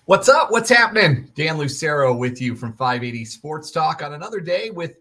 What's up? What's happening? Dan Lucero with you from 580 Sports Talk on another day with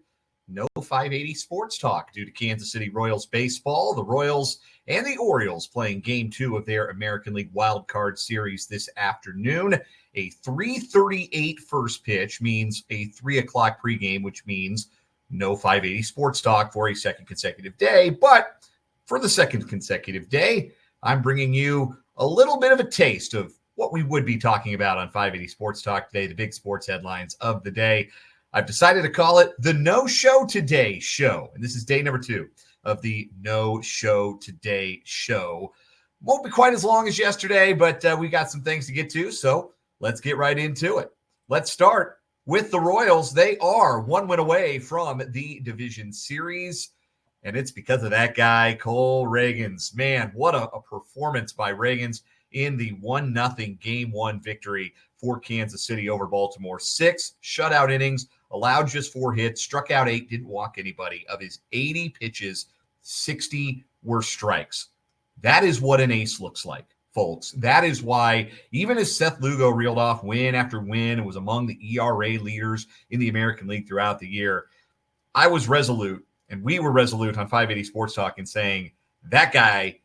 no 580 Sports Talk due to Kansas City Royals baseball. The Royals and the Orioles playing Game 2 of their American League Wild Card Series this afternoon. A 3:38 first pitch means a 3 o'clock pregame, which means no 580 Sports Talk for a second consecutive day. But for the second consecutive day, I'm bringing you a little bit of a taste of what we would be talking about on 580 Sports Talk today, the big sports headlines of the day. I've decided to call it the No Show Today Show. And this is day number 2 of the No Show Today Show. Won't be quite as long as yesterday, but we got some things to get to. So let's get right into it. Let's start with the Royals. They are 1 win away from the division series. And it's because of that guy, Cole Ragans. Man, what a performance by Ragans in the 1-0 Game 1 victory for Kansas City over Baltimore. 6 shutout innings, allowed just 4 hits, struck out 8, didn't walk anybody. Of his 80 pitches, 60 were strikes. That is what an ace looks like, folks. That is why, even as Seth Lugo reeled off win after win and was among the ERA leaders in the American League throughout the year, I was resolute, and we were resolute on 580 Sports Talk in saying that guy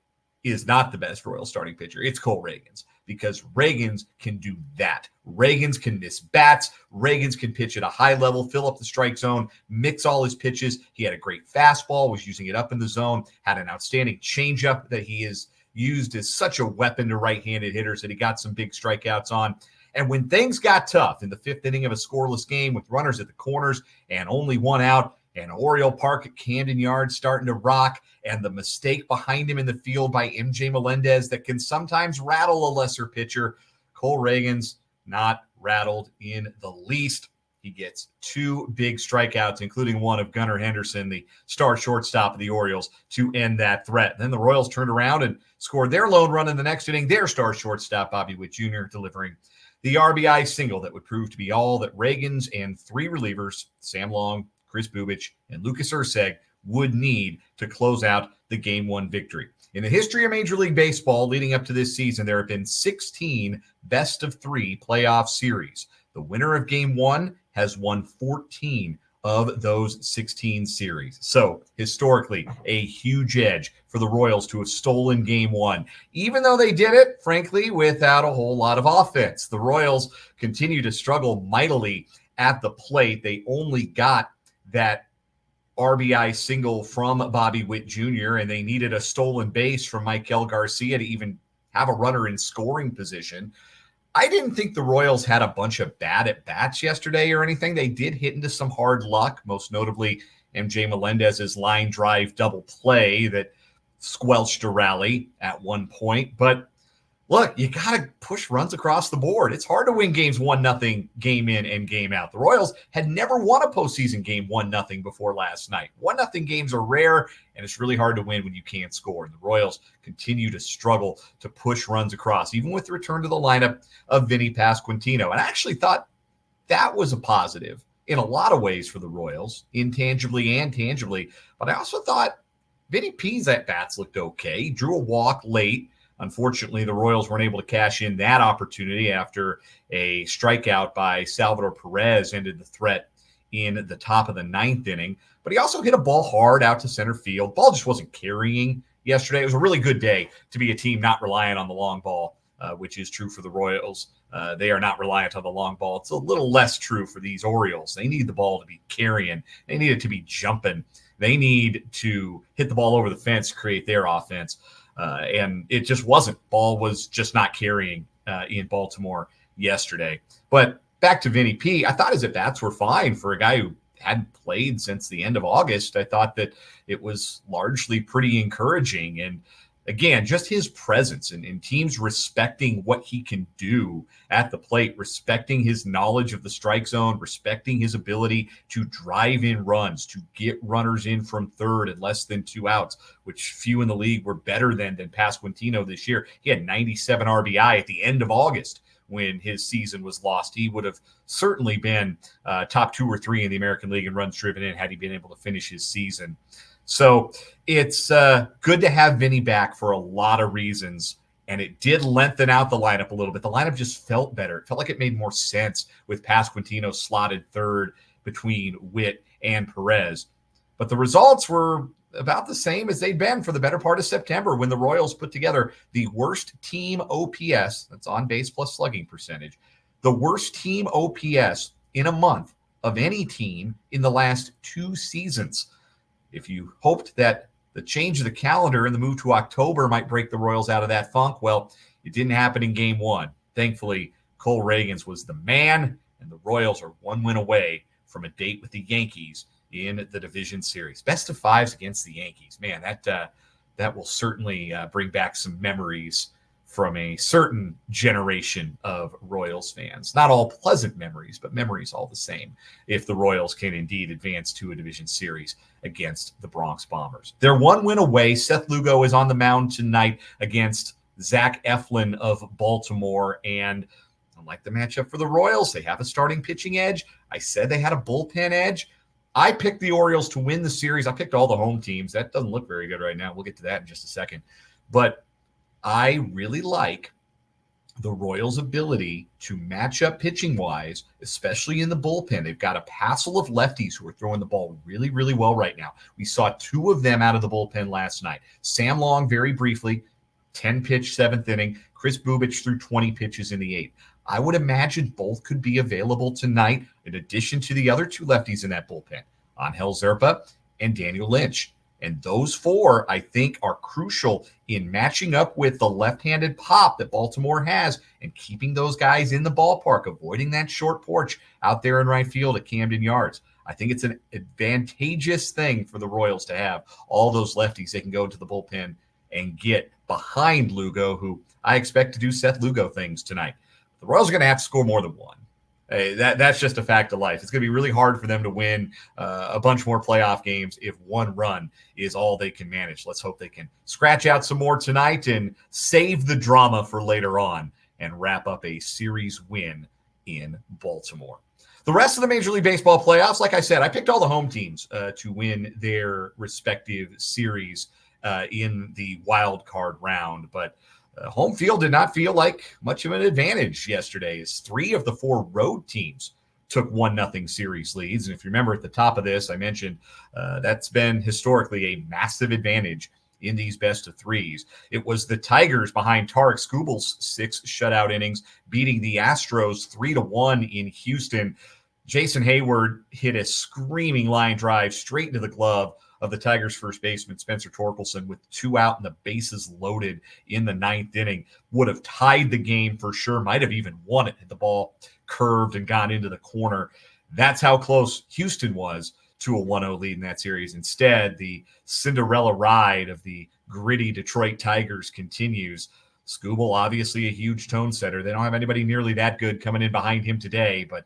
is not the best Royal starting pitcher. It's Cole Ragans, because Ragans can do that. Ragans can miss bats. Ragans can pitch at a high level, fill up the strike zone, mix all his pitches. He had a great fastball, was using it up in the zone, had an outstanding changeup that he is used as such a weapon to right-handed hitters that he got some big strikeouts on. And when things got tough in the 5th inning of a scoreless game with runners at the corners and only 1 out, and Oriole Park at Camden Yards starting to rock, and the mistake behind him in the field by MJ Melendez that can sometimes rattle a lesser pitcher, Cole Ragans not rattled in the least. He gets 2 big strikeouts, including one of Gunnar Henderson, the star shortstop of the Orioles, to end that threat. Then the Royals turned around and scored their lone run in the next inning, their star shortstop, Bobby Witt Jr., delivering the RBI single that would prove to be all that Ragans and 3 relievers, Sam Long, Chris Bubich, and Lucas Erceg, would need to close out the Game 1 victory. In the history of Major League Baseball leading up to this season, there have been 16 best-of-3 playoff series. The winner of Game 1 has won 14 of those 16 series. So, historically, a huge edge for the Royals to have stolen Game 1, even though they did it, frankly, without a whole lot of offense. The Royals continue to struggle mightily at the plate. They only got that RBI single from Bobby Witt Jr., and they needed a stolen base from Michael Garcia to even have a runner in scoring position. I didn't think the Royals had a bunch of bad at-bats yesterday or anything. They did hit into some hard luck, most notably MJ Melendez's line drive double play that squelched a rally at one point. But look, you got to push runs across the board. It's hard to win games 1-0 game in and game out. The Royals had never won a postseason game 1-0 before last night. 1-0 games are rare, and it's really hard to win when you can't score. And the Royals continue to struggle to push runs across, even with the return to the lineup of Vinny Pasquantino. And I actually thought that was a positive in a lot of ways for the Royals, intangibly and tangibly. But I also thought Vinny P's at-bats looked okay. He drew a walk late. Unfortunately, the Royals weren't able to cash in that opportunity after a strikeout by Salvador Perez ended the threat in the top of the 9th inning. But he also hit a ball hard out to center field. Ball just wasn't carrying yesterday. It was a really good day to be a team not reliant on the long ball, which is true for the Royals. They are not reliant on the long ball. It's a little less true for these Orioles. They need the ball to be carrying. They need it to be jumping. They need to hit the ball over the fence to create their offense. And it just wasn't. Ball was just not carrying in Baltimore yesterday. But back to Vinny P, I thought his at-bats were fine for a guy who hadn't played since the end of August. I thought that it was largely pretty encouraging. And again, just his presence and teams respecting what he can do at the plate, respecting his knowledge of the strike zone, respecting his ability to drive in runs, to get runners in from third and less than 2 outs, which few in the league were better than Pasquantino this year. He had 97 RBI at the end of August when his season was lost. He would have certainly been top 2 or 3 in the American League in runs driven in had he been able to finish his season. So it's good to have Vinny back for a lot of reasons. and it did lengthen out the lineup a little bit. The lineup just felt better. It felt like it made more sense with Pasquantino slotted third between Witt and Perez. But the results were about the same as they'd been for the better part of September when the Royals put together the worst team OPS, that's on base plus slugging percentage, the worst team OPS in a month of any team in the last 2 seasons. If you hoped that the change of the calendar and the move to October might break the Royals out of that funk, well, it didn't happen in game 1. Thankfully, Cole Reagans was the man, and the Royals are 1 win away from a date with the Yankees in the division series. Best of 5s against the Yankees. Man, that will certainly bring back some memories from a certain generation of Royals fans. Not all pleasant memories, but memories all the same, if the Royals can indeed advance to a division series against the Bronx Bombers. They're 1 win away. Seth Lugo is on the mound tonight against Zach Eflin of Baltimore, and unlike the matchup for the Royals, they have a starting pitching edge. I said they had a bullpen edge. I picked the Orioles to win the series. I picked all the home teams. That doesn't look very good right now. We'll get to that in just a second. But I really like the Royals' ability to match up pitching-wise, especially in the bullpen. They've got a passel of lefties who are throwing the ball really, really well right now. We saw 2 of them out of the bullpen last night. Sam Long, very briefly, 10-pitch 7th inning. Chris Bubich threw 20 pitches in the 8th. I would imagine both could be available tonight, in addition to the other 2 lefties in that bullpen, Angel Zerpa and Daniel Lynch. And those 4, I think, are crucial in matching up with the left-handed pop that Baltimore has and keeping those guys in the ballpark, avoiding that short porch out there in right field at Camden Yards. I think it's an advantageous thing for the Royals to have all those lefties. They can go to the bullpen and get behind Lugo, who I expect to do Seth Lugo things tonight. The Royals are going to have to score more than 1. Hey, that's just a fact of life. It's going to be really hard for them to win a bunch more playoff games if 1 run is all they can manage. Let's hope they can scratch out some more tonight and save the drama for later on and wrap up a series win in Baltimore. The rest of the Major League Baseball playoffs, like I said, I picked all the home teams to win their respective series in the wild card round, but home field did not feel like much of an advantage yesterday, as 3 of the 4 road teams took 1-0 series leads. And if you remember at the top of this, I mentioned that's been historically a massive advantage in these best of 3s. It was the Tigers behind Tarek Skubal's 6 shutout innings, beating the Astros 3-1 in Houston. Jason Hayward hit a screaming line drive straight into the glove of the Tigers' first baseman, Spencer Torkelson, with 2 out and the bases loaded in the 9th inning. Would have tied the game for sure, might have even won it had the ball curved and gone into the corner. That's how close Houston was to a 1-0 lead in that series. Instead, the Cinderella ride of the gritty Detroit Tigers continues. Skubal, obviously a huge tone setter. They don't have anybody nearly that good coming in behind him today, but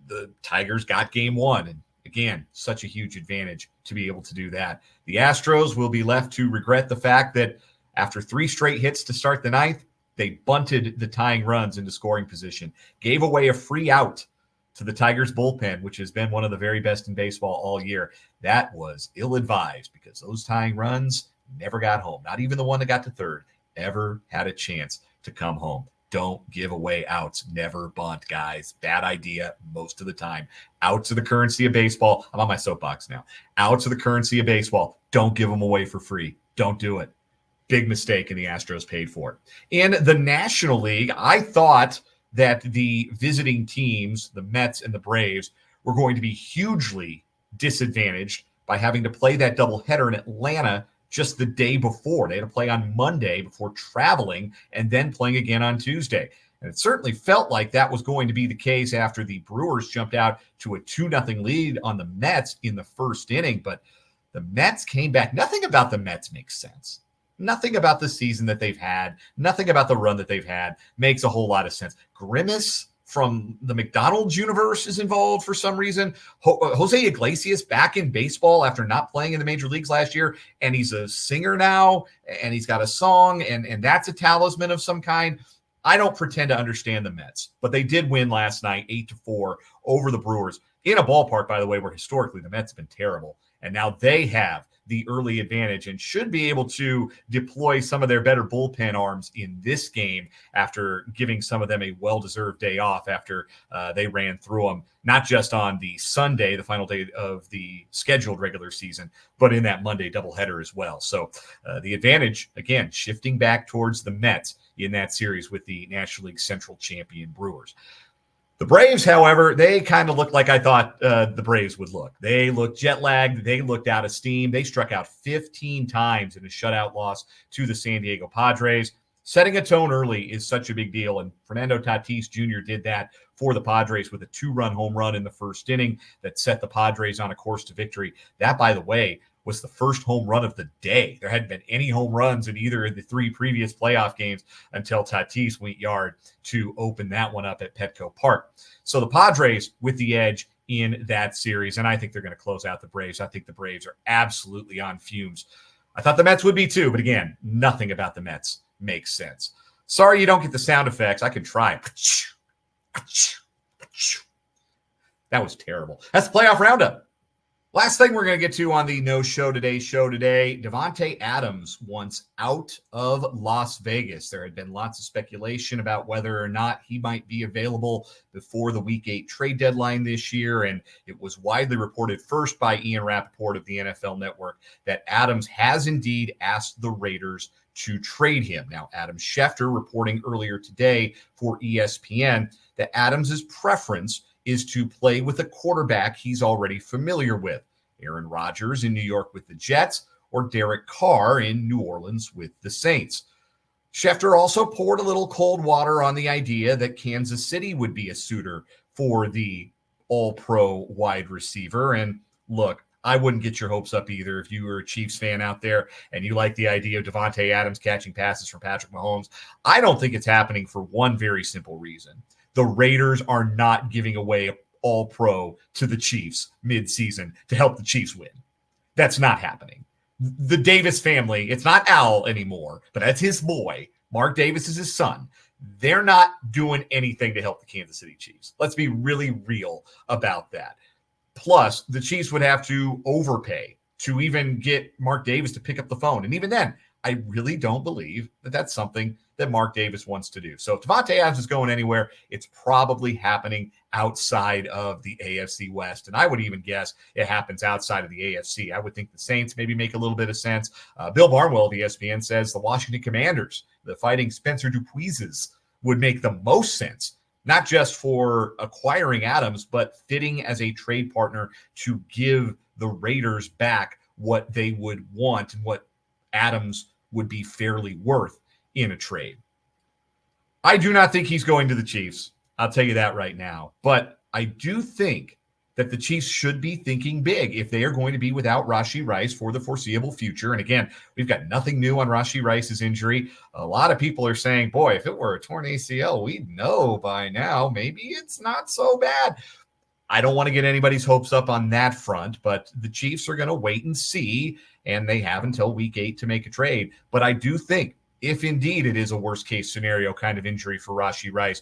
the Tigers got game 1, and again, such a huge advantage to be able to do that. The Astros will be left to regret the fact that after 3 straight hits to start the 9th, they bunted the tying runs into scoring position, gave away a free out to the Tigers bullpen, which has been one of the very best in baseball all year. That was ill-advised because those tying runs never got home. Not even the one that got to 3rd ever had a chance to come home. Don't give away outs. Never bunt, guys. Bad idea most of the time. Outs are the currency of baseball. I'm on my soapbox now. Outs are the currency of baseball. Don't give them away for free. Don't do it. Big mistake, and the Astros paid for it. In the National League, I thought that the visiting teams, the Mets and the Braves, were going to be hugely disadvantaged by having to play that doubleheader in Atlanta just the day before. They had to play on Monday before traveling and then playing again on Tuesday. And it certainly felt like that was going to be the case after the Brewers jumped out to a 2-0 lead on the Mets in the 1st inning. But the Mets came back. Nothing about the Mets makes sense. Nothing about the season that they've had, nothing about the run that they've had makes a whole lot of sense. Grimace from the McDonald's universe is involved for some reason. Jose Iglesias back in baseball after not playing in the major leagues last year, and he's a singer now, and he's got a song, and that's a talisman of some kind. I don't pretend to understand the Mets, but they did win last night 8-4 over the Brewers in a ballpark, by the way, where historically the Mets have been terrible, and now they have the early advantage and should be able to deploy some of their better bullpen arms in this game after giving some of them a well-deserved day off after they ran through them, not just on the Sunday, the final day of the scheduled regular season, but in that Monday doubleheader as well. So the advantage, again, shifting back towards the Mets in that series with the National League Central champion Brewers. The Braves, however, they kind of looked like I thought the Braves would look. They looked jet lagged. They looked out of steam. They struck out 15 times in a shutout loss to the San Diego Padres. Setting a tone early is such a big deal, and Fernando Tatis Jr. did that for the Padres with a 2-run home run in the first inning that set the Padres on a course to victory. That, by the way, was the first home run of the day. There hadn't been any home runs in either of the 3 previous playoff games until Tatis went yard to open that one up at Petco Park. So the Padres with the edge in that series, and I think they're going to close out the Braves. I think the Braves are absolutely on fumes. I thought the Mets would be too, but again, nothing about the Mets makes sense. Sorry you don't get the sound effects. I can try. That was terrible. That's the Playoff Roundup. Last thing we're going to get to on the No Show Today Davante Adams wants out of Las Vegas. There had been lots of speculation about whether or not he might be available before the Week 8 trade deadline this year, and it was widely reported first by Ian Rappaport of the NFL Network that Adams has indeed asked the Raiders to trade him. Now, Adam Schefter reporting earlier today for ESPN that Adams's preference is to play with a quarterback he's already familiar with, Aaron Rodgers in New York with the Jets or Derek Carr in New Orleans with the Saints. Schefter also poured a little cold water on the idea that Kansas City would be a suitor for the all-pro wide receiver. And look, I wouldn't get your hopes up either if you were a Chiefs fan out there and you like the idea of Davante Adams catching passes from Patrick Mahomes. I don't think it's happening for one very simple reason. The Raiders are not giving away all-pro to the Chiefs mid-season to help the Chiefs win. That's not happening. The Davis family, it's not Al anymore, but that's his boy. Mark Davis is his son. They're not doing anything to help the Kansas City Chiefs. Let's be really real about that. Plus, the Chiefs would have to overpay to even get Mark Davis to pick up the phone. And even then, I really don't believe that that's something that Mark Davis wants to do. So if Davante Adams is going anywhere, it's probably happening outside of the AFC West. And I would even guess it happens outside of the AFC. I would think the Saints maybe make a little bit of sense. Bill Barnwell of ESPN says the Washington Commanders, the Fighting Spencer Dupuises, would make the most sense, not just for acquiring Adams, but fitting as a trade partner to give the Raiders back what they would want and what Adams would be fairly worth in a trade. I do not think he's going to the Chiefs. I'll tell you that right now. But I do think that the Chiefs should be thinking big if they are going to be without Rashee Rice for the foreseeable future. And again, we've got nothing new on Rashee Rice's injury. A lot of people are saying, boy, if it were a torn ACL, we'd know by now. Maybe it's not so bad. I don't want to get anybody's hopes up on that front, but the Chiefs are going to wait and see, and they have until Week 8 to make a trade. But I do think if indeed it is a worst-case scenario kind of injury for Rashee Rice,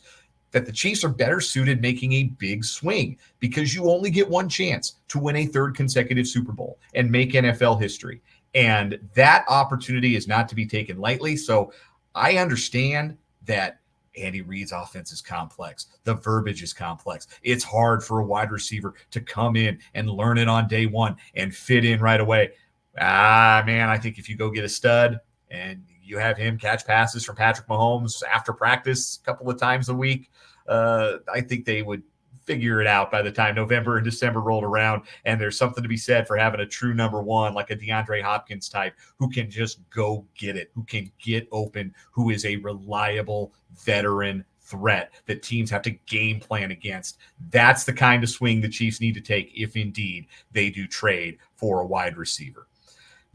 that the Chiefs are better suited making a big swing because you only get one chance to win a third consecutive Super Bowl and make NFL history. And that opportunity is not to be taken lightly. So I understand that Andy Reid's offense is complex. The verbiage is complex. It's hard for a wide receiver to come in and learn it on day one and fit in right away. Man, I think if you go get a stud and you have him catch passes from Patrick Mahomes after practice a couple of times a week, I think they would figure it out by the time November and December rolled around. And there's something to be said for having a true number one, like a DeAndre Hopkins type, who can just go get it, who can get open, who is a reliable veteran threat that teams have to game plan against. That's the kind of swing the Chiefs need to take if indeed they do trade for a wide receiver.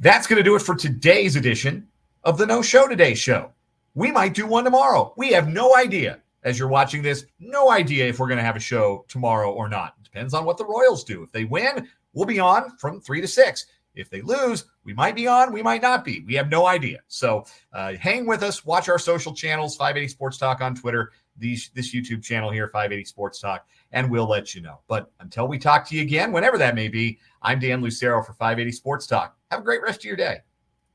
That's going to do it for today's edition of the No Show Today show. We might do one tomorrow. We have no idea. As you're watching this, no idea if we're going to have a show tomorrow or not. It depends on what the Royals do. If they win, we'll be on from 3 to 6. If they lose, we might be on, we might not be. We have no idea. So hang with us. Watch our social channels, 580 Sports Talk on Twitter, this YouTube channel here, 580 Sports Talk, and we'll let you know. But until we talk to you again, whenever that may be, I'm Dan Lucero for 580 Sports Talk. Have a great rest of your day.